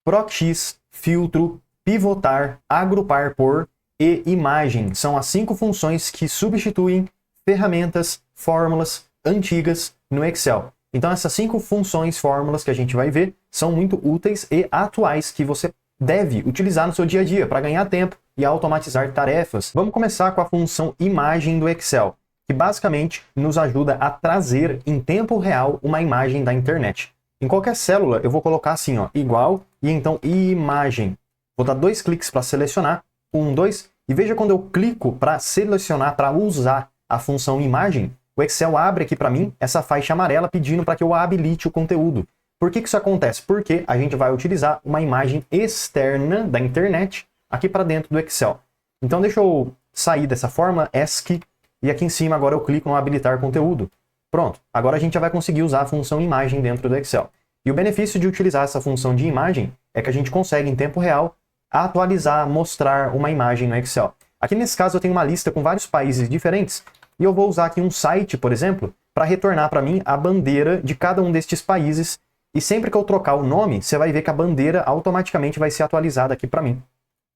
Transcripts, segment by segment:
proxy, filtro, pivotar, agrupar por e imagem. São as 5 funções que substituem ferramentas, fórmulas antigas no Excel. Então essas 5 funções, fórmulas que a gente vai ver, são muito úteis e atuais que você deve utilizar no seu dia a dia para ganhar tempo e automatizar tarefas. Vamos começar com a função imagem do Excel, que basicamente nos ajuda a trazer em tempo real uma imagem da internet. Em qualquer célula eu vou colocar assim, ó, igual, e então imagem. Vou dar 2 cliques para selecionar, 1, 2, e veja quando eu clico para selecionar, para usar a função imagem, o Excel abre aqui para mim essa faixa amarela pedindo para que eu habilite o conteúdo. Por que isso acontece? Porque a gente vai utilizar uma imagem externa da internet aqui para dentro do Excel. Então deixa eu sair dessa fórmula ESC e aqui em cima agora eu clico no habilitar conteúdo. Pronto, agora a gente já vai conseguir usar a função imagem dentro do Excel. E o benefício de utilizar essa função de imagem é que a gente consegue em tempo real atualizar, mostrar uma imagem no Excel. Aqui nesse caso eu tenho uma lista com vários países diferentes e eu vou usar aqui um site, por exemplo, para retornar para mim a bandeira de cada um destes países. E sempre que eu trocar o nome, você vai ver que a bandeira automaticamente vai ser atualizada aqui para mim.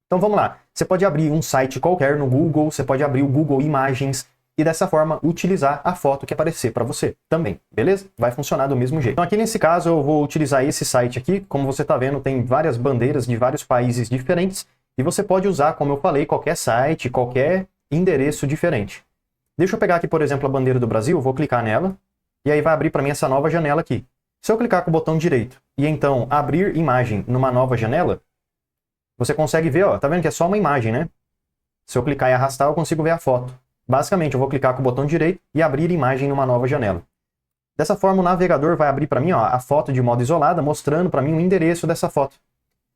Então vamos lá. Você pode abrir um site qualquer no Google, você pode abrir o Google Imagens e dessa forma utilizar a foto que aparecer para você também, beleza? Vai funcionar do mesmo jeito. Então aqui nesse caso eu vou utilizar esse site aqui. Como você está vendo, tem várias bandeiras de vários países diferentes e você pode usar, como eu falei, qualquer site, qualquer endereço diferente. Deixa eu pegar aqui, por exemplo, a bandeira do Brasil, vou clicar nela e aí vai abrir para mim essa nova janela aqui. Se eu clicar com o botão direito e então abrir imagem numa nova janela, você consegue ver, ó, tá vendo que é só uma imagem, né? Se eu clicar e arrastar, eu consigo ver a foto. Basicamente, eu vou clicar com o botão direito e abrir imagem numa nova janela. Dessa forma, o navegador vai abrir para mim, ó, a foto de modo isolada, mostrando para mim o endereço dessa foto.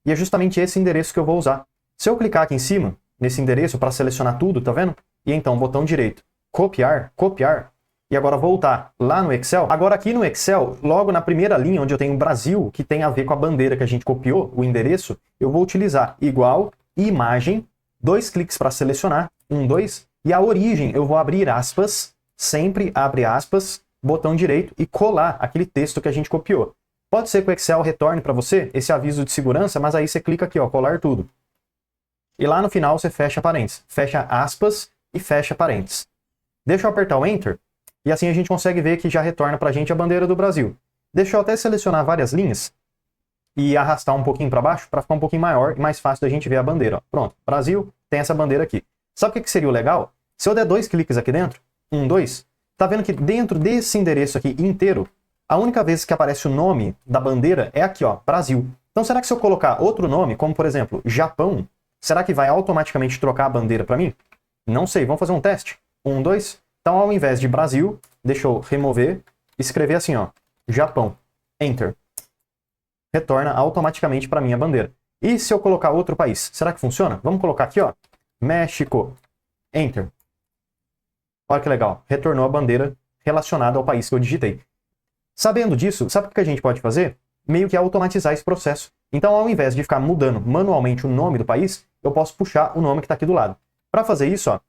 E é justamente esse endereço que eu vou usar. Se eu clicar aqui em cima, nesse endereço, para selecionar tudo, tá vendo? E então, botão direito, copiar, copiar. E agora voltar lá no Excel. Agora aqui no Excel, logo na primeira linha, onde eu tenho Brasil, que tem a ver com a bandeira que a gente copiou, o endereço, eu vou utilizar igual, imagem, 2 cliques para selecionar, 1, 2, e a origem eu vou abrir aspas, sempre abre aspas, botão direito e colar aquele texto que a gente copiou. Pode ser que o Excel retorne para você esse aviso de segurança, mas aí você clica aqui, ó, colar tudo. E lá no final você fecha parênteses, fecha aspas e fecha parênteses. Deixa eu apertar o Enter. E assim a gente consegue ver que já retorna para a gente a bandeira do Brasil. Deixa eu até selecionar várias linhas e arrastar um pouquinho para baixo para ficar um pouquinho maior e mais fácil da gente ver a bandeira. Ó. Pronto, Brasil tem essa bandeira aqui. Sabe o que seria o legal? Se eu der 2 cliques aqui dentro, 1, 2, tá vendo que dentro desse endereço aqui inteiro, a única vez que aparece o nome da bandeira é aqui, ó, Brasil. Então será que se eu colocar outro nome, como por exemplo, Japão, será que vai automaticamente trocar a bandeira para mim? Não sei, vamos fazer um teste? 1, 2... Então, ao invés de Brasil, deixa eu remover, escrever assim, ó, Japão, Enter. Retorna automaticamente para a minha bandeira. E se eu colocar outro país, será que funciona? Vamos colocar aqui, ó, México, Enter. Olha que legal, retornou a bandeira relacionada ao país que eu digitei. Sabendo disso, sabe o que a gente pode fazer? Meio que automatizar esse processo. Então, ao invés de ficar mudando manualmente o nome do país, eu posso puxar o nome que está aqui do lado. Para fazer isso, ó,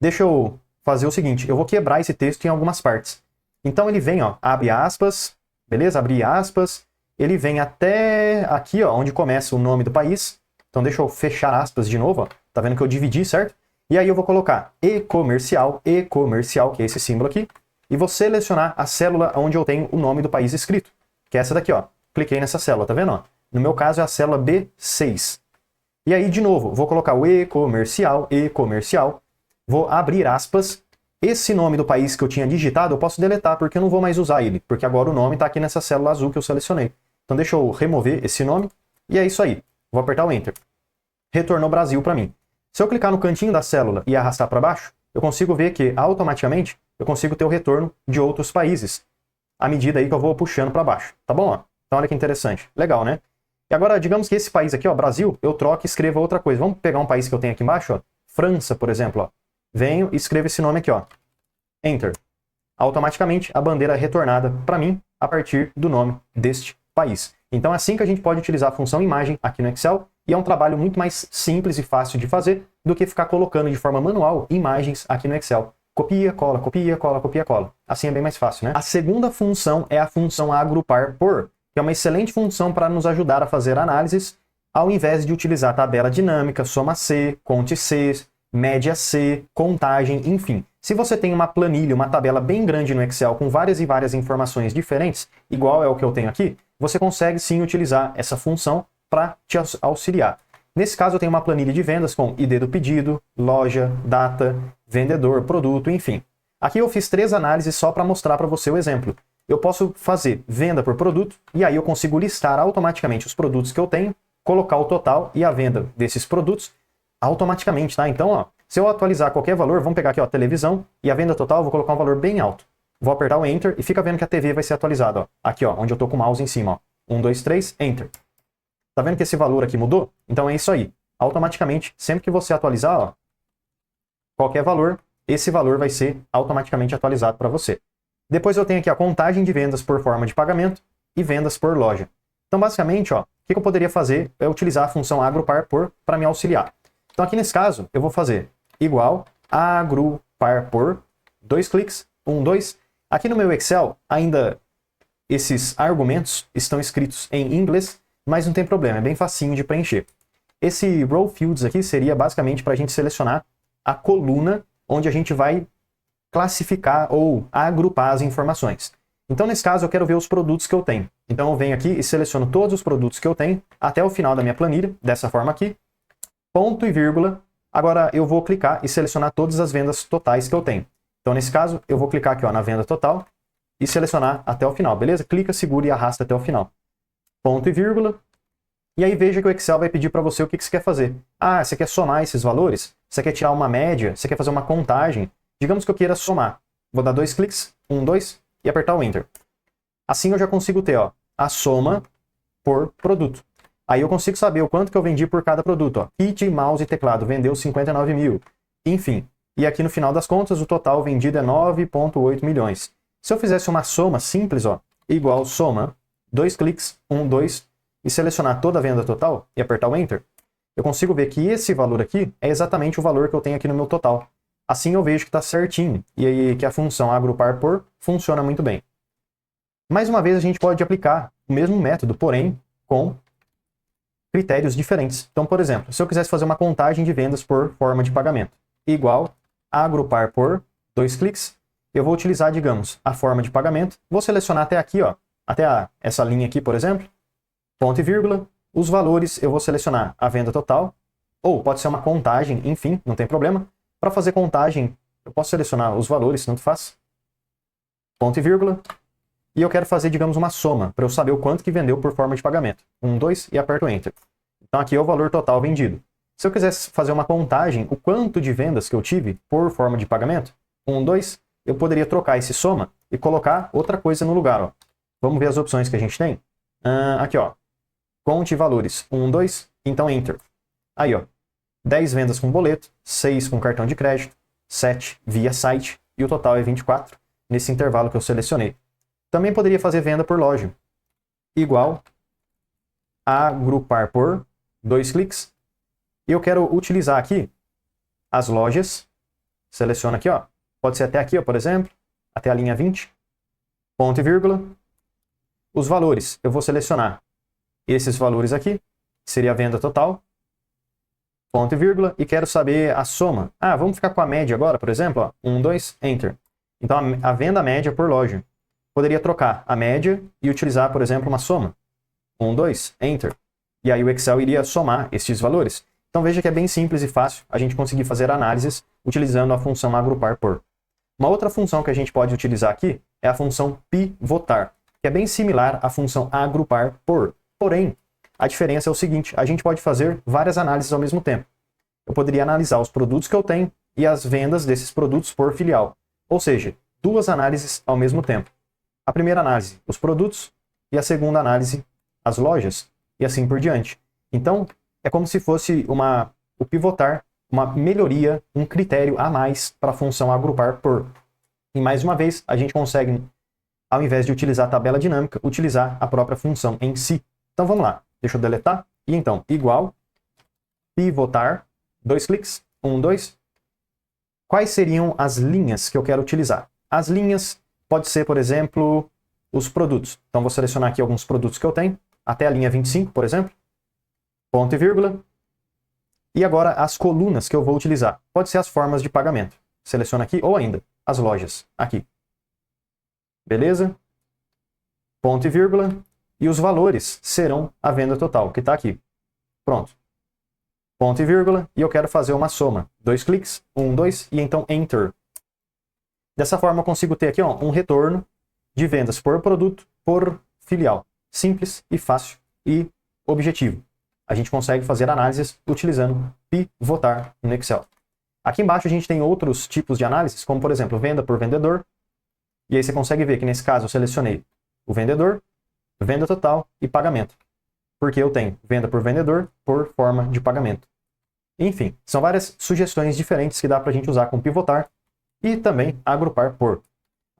deixa eu fazer o seguinte, eu vou quebrar esse texto em algumas partes. Então ele vem, ó, abre aspas, beleza? Abrir aspas, ele vem até aqui, ó, onde começa o nome do país. Então deixa eu fechar aspas de novo, ó. Tá vendo que eu dividi, certo? E aí eu vou colocar e-comercial, que é esse símbolo aqui, e vou selecionar a célula onde eu tenho o nome do país escrito, que é essa daqui, ó. Cliquei nessa célula, tá vendo, ó? No meu caso é a célula B6. E aí, de novo, vou colocar o e-comercial, vou abrir aspas, esse nome do país que eu tinha digitado eu posso deletar porque eu não vou mais usar ele, porque agora o nome está aqui nessa célula azul que eu selecionei. Então deixa eu remover esse nome e é isso aí. Vou apertar o Enter. Retornou Brasil para mim. Se eu clicar no cantinho da célula e arrastar para baixo, eu consigo ver que automaticamente eu consigo ter o retorno de outros países, à medida aí que eu vou puxando para baixo. Tá bom? Ó? Então olha que interessante. Legal, né? E agora, digamos que esse país aqui, ó, Brasil, eu troco e escreva outra coisa. Vamos pegar um país que eu tenho aqui embaixo, ó, França, por exemplo, ó. Venho e escrevo esse nome aqui, ó. Enter. Automaticamente a bandeira é retornada para mim a partir do nome deste país. Então é assim que a gente pode utilizar a função imagem aqui no Excel e é um trabalho muito mais simples e fácil de fazer do que ficar colocando de forma manual imagens aqui no Excel. Copia, cola, copia, cola, copia, cola. Assim é bem mais fácil, né? A segunda função é a função agrupar por, que é uma excelente função para nos ajudar a fazer análises, ao invés de utilizar tabela dinâmica, soma C, conte C, média C, contagem, enfim. Se você tem uma planilha, uma tabela bem grande no Excel com várias e várias informações diferentes, igual é o que eu tenho aqui, você consegue sim utilizar essa função para te auxiliar. Nesse caso eu tenho uma planilha de vendas com ID do pedido, loja, data, vendedor, produto, enfim. Aqui eu fiz 3 análises só para mostrar para você o exemplo. Eu posso fazer venda por produto e aí eu consigo listar automaticamente os produtos que eu tenho, colocar o total e a venda desses produtos automaticamente, tá? Então, ó, se eu atualizar qualquer valor, vamos pegar aqui, ó, televisão, e a venda total, eu vou colocar um valor bem alto. Vou apertar o Enter e fica vendo que a TV vai ser atualizada, ó. Aqui, ó, onde eu tô com o mouse em cima, ó. 1, 2, 3, Enter. Tá vendo que esse valor aqui mudou? Então é isso aí. Automaticamente, sempre que você atualizar, ó, qualquer valor, esse valor vai ser automaticamente atualizado para você. Depois eu tenho aqui a contagem de vendas por forma de pagamento e vendas por loja. Então, basicamente, ó, o que eu poderia fazer é utilizar a função agrupar por para me auxiliar. Então, aqui nesse caso, eu vou fazer igual agrupar por, 2 cliques, 1, 2. Aqui no meu Excel, ainda esses argumentos estão escritos em inglês, mas não tem problema, é bem facinho de preencher. Esse row fields aqui seria basicamente para a gente selecionar a coluna onde a gente vai classificar ou agrupar as informações. Então, nesse caso, eu quero ver os produtos que eu tenho. Então, eu venho aqui e seleciono todos os produtos que eu tenho até o final da minha planilha, dessa forma aqui, ponto e vírgula. Agora, eu vou clicar e selecionar todas as vendas totais que eu tenho. Então, nesse caso, eu vou clicar aqui, ó, na venda total e selecionar até o final, beleza? Clica, segura e arrasta até o final. Ponto e vírgula. E aí veja que o Excel vai pedir para você o que você quer fazer. Ah, você quer somar esses valores? Você quer tirar uma média? Você quer fazer uma contagem? Digamos que eu queira somar. Vou dar 2 cliques, 1, 2, e apertar o Enter. Assim eu já consigo ter, ó, a soma por produto. Aí eu consigo saber o quanto que eu vendi por cada produto. Ó. Kit, mouse e teclado vendeu 59 mil. Enfim. E aqui no final das contas o total vendido é 9,8 milhões. Se eu fizesse uma soma simples, ó, igual soma, 2 cliques, 1, 2, e selecionar toda a venda total e apertar o Enter, eu consigo ver que esse valor aqui é exatamente o valor que eu tenho aqui no meu total. Assim eu vejo que está certinho e aí que a função agrupar por funciona muito bem. Mais uma vez a gente pode aplicar o mesmo método, porém com critérios diferentes. Então, por exemplo, se eu quisesse fazer uma contagem de vendas por forma de pagamento, igual agrupar por, 2 cliques, eu vou utilizar, digamos, a forma de pagamento, vou selecionar até aqui, ó, até essa linha aqui, por exemplo, ponto e vírgula, os valores eu vou selecionar a venda total, ou pode ser uma contagem, enfim, não tem problema. Para fazer contagem, eu posso selecionar os valores, tanto faz, ponto e vírgula, e eu quero fazer, digamos, uma soma, para eu saber o quanto que vendeu por forma de pagamento. 1, 2, e aperto Enter. Então aqui é o valor total vendido. Se eu quisesse fazer uma contagem, o quanto de vendas que eu tive por forma de pagamento, 1, 2, eu poderia trocar esse soma e colocar outra coisa no lugar. Ó. Vamos ver as opções que a gente tem? Aqui, ó. Conte valores. 1, 2, então Enter. Aí, ó. 10 vendas com boleto, 6 com cartão de crédito, 7 via site e o total é 24 nesse intervalo que eu selecionei. Também poderia fazer venda por loja. Igual agrupar por, 2 cliques. E eu quero utilizar aqui as lojas. Seleciono aqui, ó. Pode ser até aqui, ó, por exemplo, até a linha 20. Ponto e vírgula. Os valores, eu vou selecionar esses valores aqui, que seria a venda total. Ponto e vírgula. E quero saber a soma. Ah, vamos ficar com a média agora, por exemplo, ó. 1, 2, Enter. Então, a venda média por loja. Poderia trocar a média e utilizar, por exemplo, uma soma. 1, 2, Enter. E aí o Excel iria somar estes valores. Então veja que é bem simples e fácil a gente conseguir fazer análises utilizando a função agrupar por. Uma outra função que a gente pode utilizar aqui é a função pivotar, que é bem similar à função agrupar por. Porém, a diferença é o seguinte, a gente pode fazer várias análises ao mesmo tempo. Eu poderia analisar os produtos que eu tenho e as vendas desses produtos por filial. Ou seja, 2 análises ao mesmo tempo. A primeira análise, os produtos, e a segunda análise, as lojas, e assim por diante. Então, é como se fosse o pivotar, uma melhoria, um critério a mais para a função agrupar por. E mais uma vez, a gente consegue, ao invés de utilizar a tabela dinâmica, utilizar a própria função em si. Então vamos lá, deixa eu deletar. E então, igual, pivotar, 2 cliques, 1, 2. Quais seriam as linhas que eu quero utilizar? As linhas pode ser, por exemplo, os produtos. Então, vou selecionar aqui alguns produtos que eu tenho, até a linha 25, por exemplo. Ponto e vírgula. E agora as colunas que eu vou utilizar. Pode ser as formas de pagamento. Seleciona aqui, ou ainda, as lojas. Aqui. Beleza? Ponto e vírgula. E os valores serão a venda total, que está aqui. Pronto. Ponto e vírgula. E eu quero fazer uma soma. 2 cliques, 1, 2, e então Enter. Dessa forma eu consigo ter aqui um retorno de vendas por produto, por filial. Simples e fácil e objetivo. A gente consegue fazer análises utilizando pivotar no Excel. Aqui embaixo a gente tem outros tipos de análises, como por exemplo, venda por vendedor. E aí você consegue ver que nesse caso eu selecionei o vendedor, venda total e pagamento. Porque eu tenho venda por vendedor por forma de pagamento. Enfim, são várias sugestões diferentes que dá para a gente usar com pivotar e também agrupar por.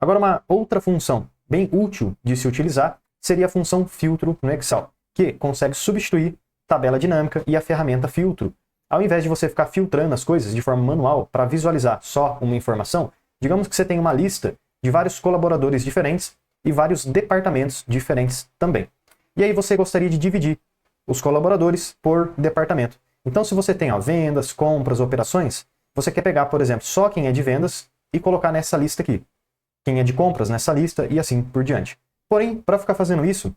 Agora, uma outra função bem útil de se utilizar seria a função filtro no Excel, que consegue substituir tabela dinâmica e a ferramenta filtro. Ao invés de você ficar filtrando as coisas de forma manual para visualizar só uma informação, digamos que você tem uma lista de vários colaboradores diferentes e vários departamentos diferentes também. E aí você gostaria de dividir os colaboradores por departamento. Então, se você tem vendas, compras, operações, você quer pegar, por exemplo, só quem é de vendas e colocar nessa lista aqui. Quem é de compras nessa lista e assim por diante. Porém, para ficar fazendo isso,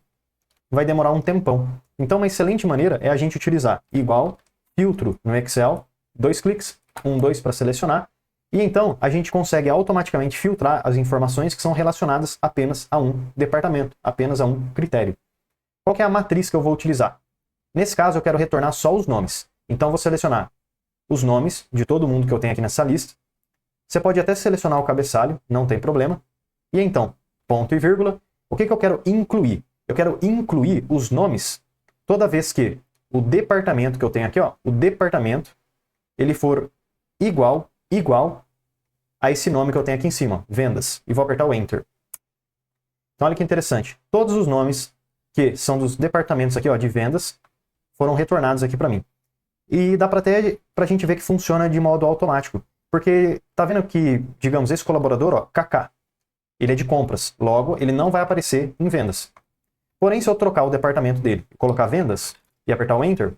vai demorar um tempão. Então, uma excelente maneira é a gente utilizar igual, filtro no Excel, 2 cliques, 1, 2 para selecionar, e então a gente consegue automaticamente filtrar as informações que são relacionadas apenas a um departamento, apenas a um critério. Qual que é a matriz que eu vou utilizar? Nesse caso, eu quero retornar só os nomes. Então, vou selecionar os nomes de todo mundo que eu tenho aqui nessa lista. Você pode até selecionar o cabeçalho, não tem problema. E então, ponto e vírgula, o que eu quero incluir? Eu quero incluir os nomes toda vez que o departamento que eu tenho aqui, o departamento, ele for igual a esse nome que eu tenho aqui em cima, vendas. E vou apertar o Enter. Então, olha que interessante. Todos os nomes que são dos departamentos aqui, de vendas, foram retornados aqui para mim. E dá para a gente ver que funciona de modo automático. Porque tá vendo que, digamos, esse colaborador, KK, ele é de compras. Logo, ele não vai aparecer em vendas. Porém, se eu trocar o departamento dele e colocar vendas e apertar o Enter,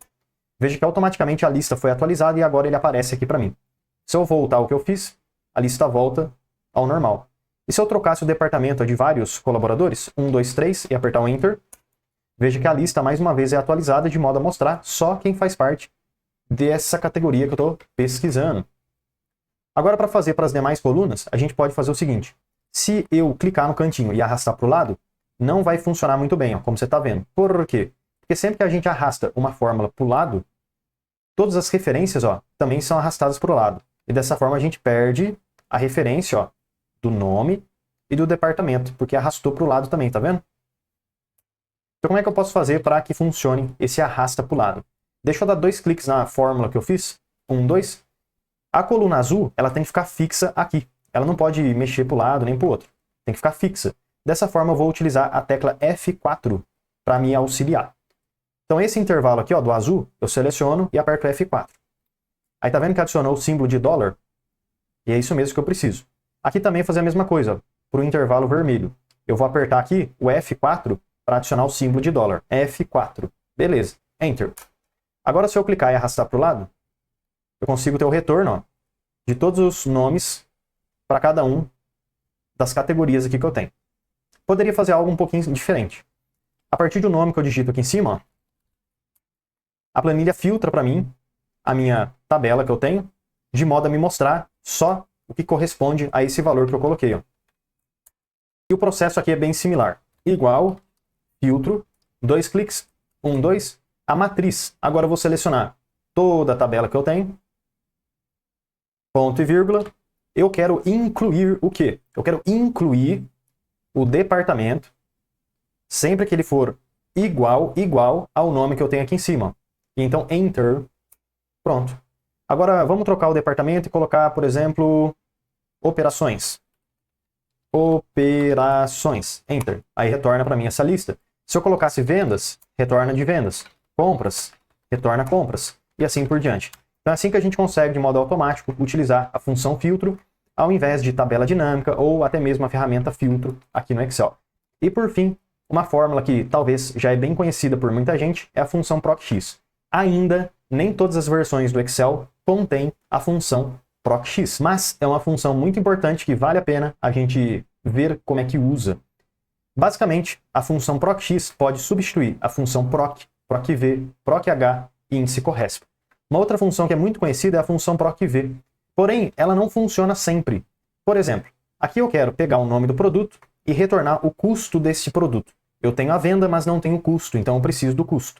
veja que automaticamente a lista foi atualizada e agora ele aparece aqui para mim. Se eu voltar ao que eu fiz, a lista volta ao normal. E se eu trocasse o departamento de vários colaboradores, 1, 2, 3, e apertar o Enter, veja que a lista, mais uma vez, é atualizada de modo a mostrar só quem faz parte dessa categoria que eu estou pesquisando. Agora, para fazer para as demais colunas, a gente pode fazer o seguinte. Se eu clicar no cantinho e arrastar para o lado, não vai funcionar muito bem, como você está vendo. Por quê? Porque sempre que a gente arrasta uma fórmula para o lado, todas as referências também são arrastadas para o lado. E dessa forma a gente perde a referência do nome e do departamento, porque arrastou para o lado também, tá vendo? Então, como é que eu posso fazer para que funcione esse arrasta para o lado? Deixa eu dar 2 cliques na fórmula que eu fiz. 1, 2. A coluna azul, ela tem que ficar fixa aqui. Ela não pode mexer para o lado nem para o outro. Tem que ficar fixa. Dessa forma, eu vou utilizar a tecla F4 para me auxiliar. Então, esse intervalo aqui, do azul, eu seleciono e aperto F4. Aí tá vendo que adicionou o símbolo de dólar? E é isso mesmo que eu preciso. Aqui também fazer a mesma coisa, para o intervalo vermelho. Eu vou apertar aqui o F4 para adicionar o símbolo de dólar. F4. Beleza. Enter. Agora, se eu clicar e arrastar para o lado, eu consigo ter o retorno de todos os nomes para cada um das categorias aqui que eu tenho. Poderia fazer algo um pouquinho diferente. A partir do nome que eu digito aqui em cima, a planilha filtra para mim a minha tabela que eu tenho, de modo a me mostrar só o que corresponde a esse valor que eu coloquei. E o processo aqui é bem similar. Igual, filtro, 2 cliques, 1, 2, a matriz. Agora eu vou selecionar toda a tabela que eu tenho, ponto e vírgula. Eu quero incluir o quê? Eu quero incluir o departamento sempre que ele for igual ao nome que eu tenho aqui em cima. Então, Enter. Pronto. Agora, vamos trocar o departamento e colocar, por exemplo, operações. Operações. Enter. Aí retorna para mim essa lista. Se eu colocasse vendas, retorna de vendas. Compras, retorna compras. E assim por diante. Então é assim que a gente consegue, de modo automático, utilizar a função filtro ao invés de tabela dinâmica ou até mesmo a ferramenta filtro aqui no Excel. E por fim, uma fórmula que talvez já é bem conhecida por muita gente é a função procx. Ainda nem todas as versões do Excel contêm a função procx, mas é uma função muito importante que vale a pena a gente ver como é que usa. Basicamente, a função procx pode substituir a função proc, procv, proch e índice corresp. Uma outra função que é muito conhecida é a função procv, porém ela não funciona sempre. Por exemplo, aqui eu quero pegar o nome do produto e retornar o custo desse produto. Eu tenho a venda, mas não tenho o custo, então eu preciso do custo.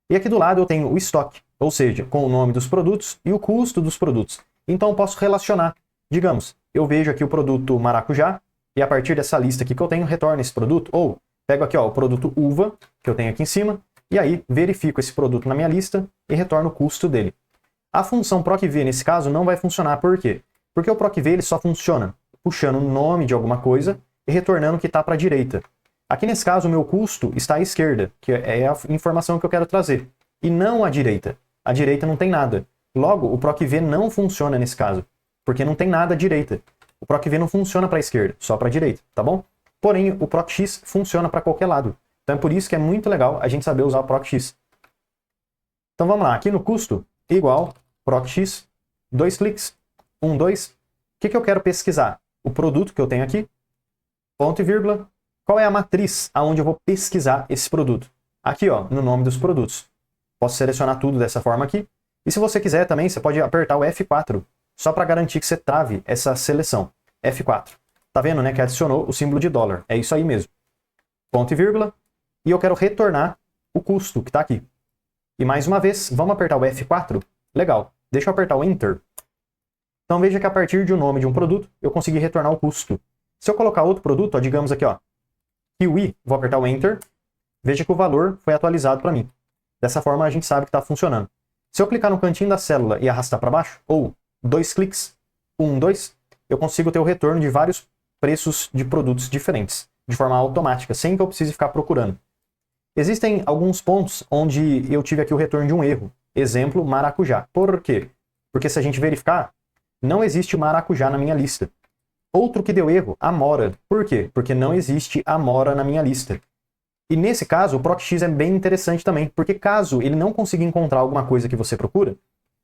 E aqui do lado eu tenho o estoque, ou seja, com o nome dos produtos e o custo dos produtos. Então eu posso relacionar. Digamos, eu vejo aqui o produto maracujá, e a partir dessa lista aqui que eu tenho, retorno esse produto. Ou pego aqui ó, o produto uva, que eu tenho aqui em cima, e aí verifico esse produto na minha lista e retorno o custo dele. A função procv nesse caso não vai funcionar. Por quê? Porque o procv ele só funciona puxando o nome de alguma coisa e retornando o que está para a direita. Aqui nesse caso o meu custo está à esquerda, que é a informação que eu quero trazer, e não à direita. À direita não tem nada. Logo, o procv não funciona nesse caso, porque não tem nada à direita. O procv não funciona para a esquerda, só para a direita, tá bom? Porém, o procx funciona para qualquer lado. Então é por isso que é muito legal a gente saber usar o procx. Então vamos lá, aqui no custo, igual procx, 2 cliques, 1, 2. O que eu quero pesquisar? O produto que eu tenho aqui, ponto e vírgula. Qual é a matriz aonde eu vou pesquisar esse produto? Aqui, ó, no nome dos produtos. Posso selecionar tudo dessa forma aqui. E se você quiser também, você pode apertar o F4, só para garantir que você trave essa seleção. F4. Tá vendo, né, que adicionou o símbolo de dólar. É isso aí mesmo. Ponto e vírgula. E eu quero retornar o custo que está aqui. E mais uma vez, vamos apertar o F4? Legal. Deixa eu apertar o Enter. Então veja que a partir de um nome de um produto, eu consegui retornar o custo. Se eu colocar outro produto, ó, digamos aqui, ó, Kiwi, vou apertar o Enter, veja que o valor foi atualizado para mim. Dessa forma a gente sabe que está funcionando. Se eu clicar no cantinho da célula e arrastar para baixo, ou 2 cliques, 1, 2, eu consigo ter o retorno de vários preços de produtos diferentes, de forma automática, sem que eu precise ficar procurando. Existem alguns pontos onde eu tive aqui o retorno de um erro. Exemplo, maracujá. Por quê? Porque se a gente verificar, não existe maracujá na minha lista. Outro que deu erro, amora. Por quê? Porque não existe amora na minha lista. E nesse caso, o procx é bem interessante também, porque caso ele não consiga encontrar alguma coisa que você procura,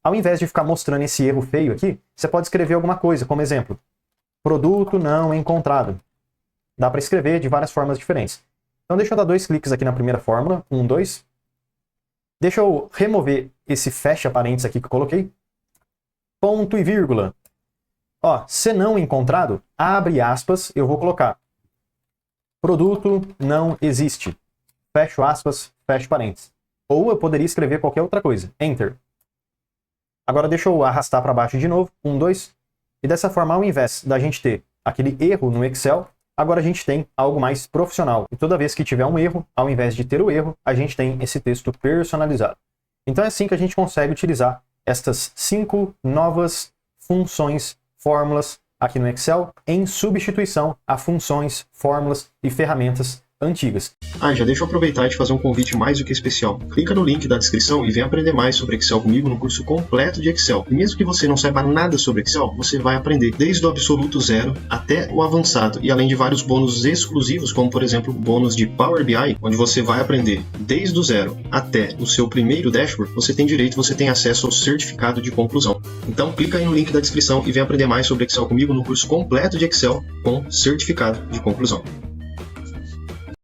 ao invés de ficar mostrando esse erro feio aqui, você pode escrever alguma coisa, como exemplo, produto não encontrado. Dá para escrever de várias formas diferentes. Então deixa eu dar 2 cliques aqui na primeira fórmula, 1, 2. Deixa eu remover esse fecha parênteses aqui que eu coloquei. Ponto e vírgula. Ó, se não encontrado, abre aspas, eu vou colocar produto não existe. Fecho aspas, fecho parênteses. Ou eu poderia escrever qualquer outra coisa. Enter. Agora deixa eu arrastar para baixo de novo. 1, 2. E dessa forma, ao invés da gente ter aquele erro no Excel, agora a gente tem algo mais profissional. E toda vez que tiver um erro, ao invés de ter o erro, a gente tem esse texto personalizado. Então é assim que a gente consegue utilizar estas 5 novas funções, fórmulas aqui no Excel, em substituição a funções, fórmulas e ferramentas antigas. Já deixa eu aproveitar e te fazer um convite mais do que especial. Clica no link da descrição e vem aprender mais sobre Excel comigo no curso completo de Excel. E mesmo que você não saiba nada sobre Excel, você vai aprender desde o absoluto zero até o avançado. E além de vários bônus exclusivos, como por exemplo o bônus de Power BI, onde você vai aprender desde o zero até o seu primeiro dashboard, você tem acesso ao certificado de conclusão. Então clica aí no link da descrição e vem aprender mais sobre Excel comigo no curso completo de Excel com certificado de conclusão.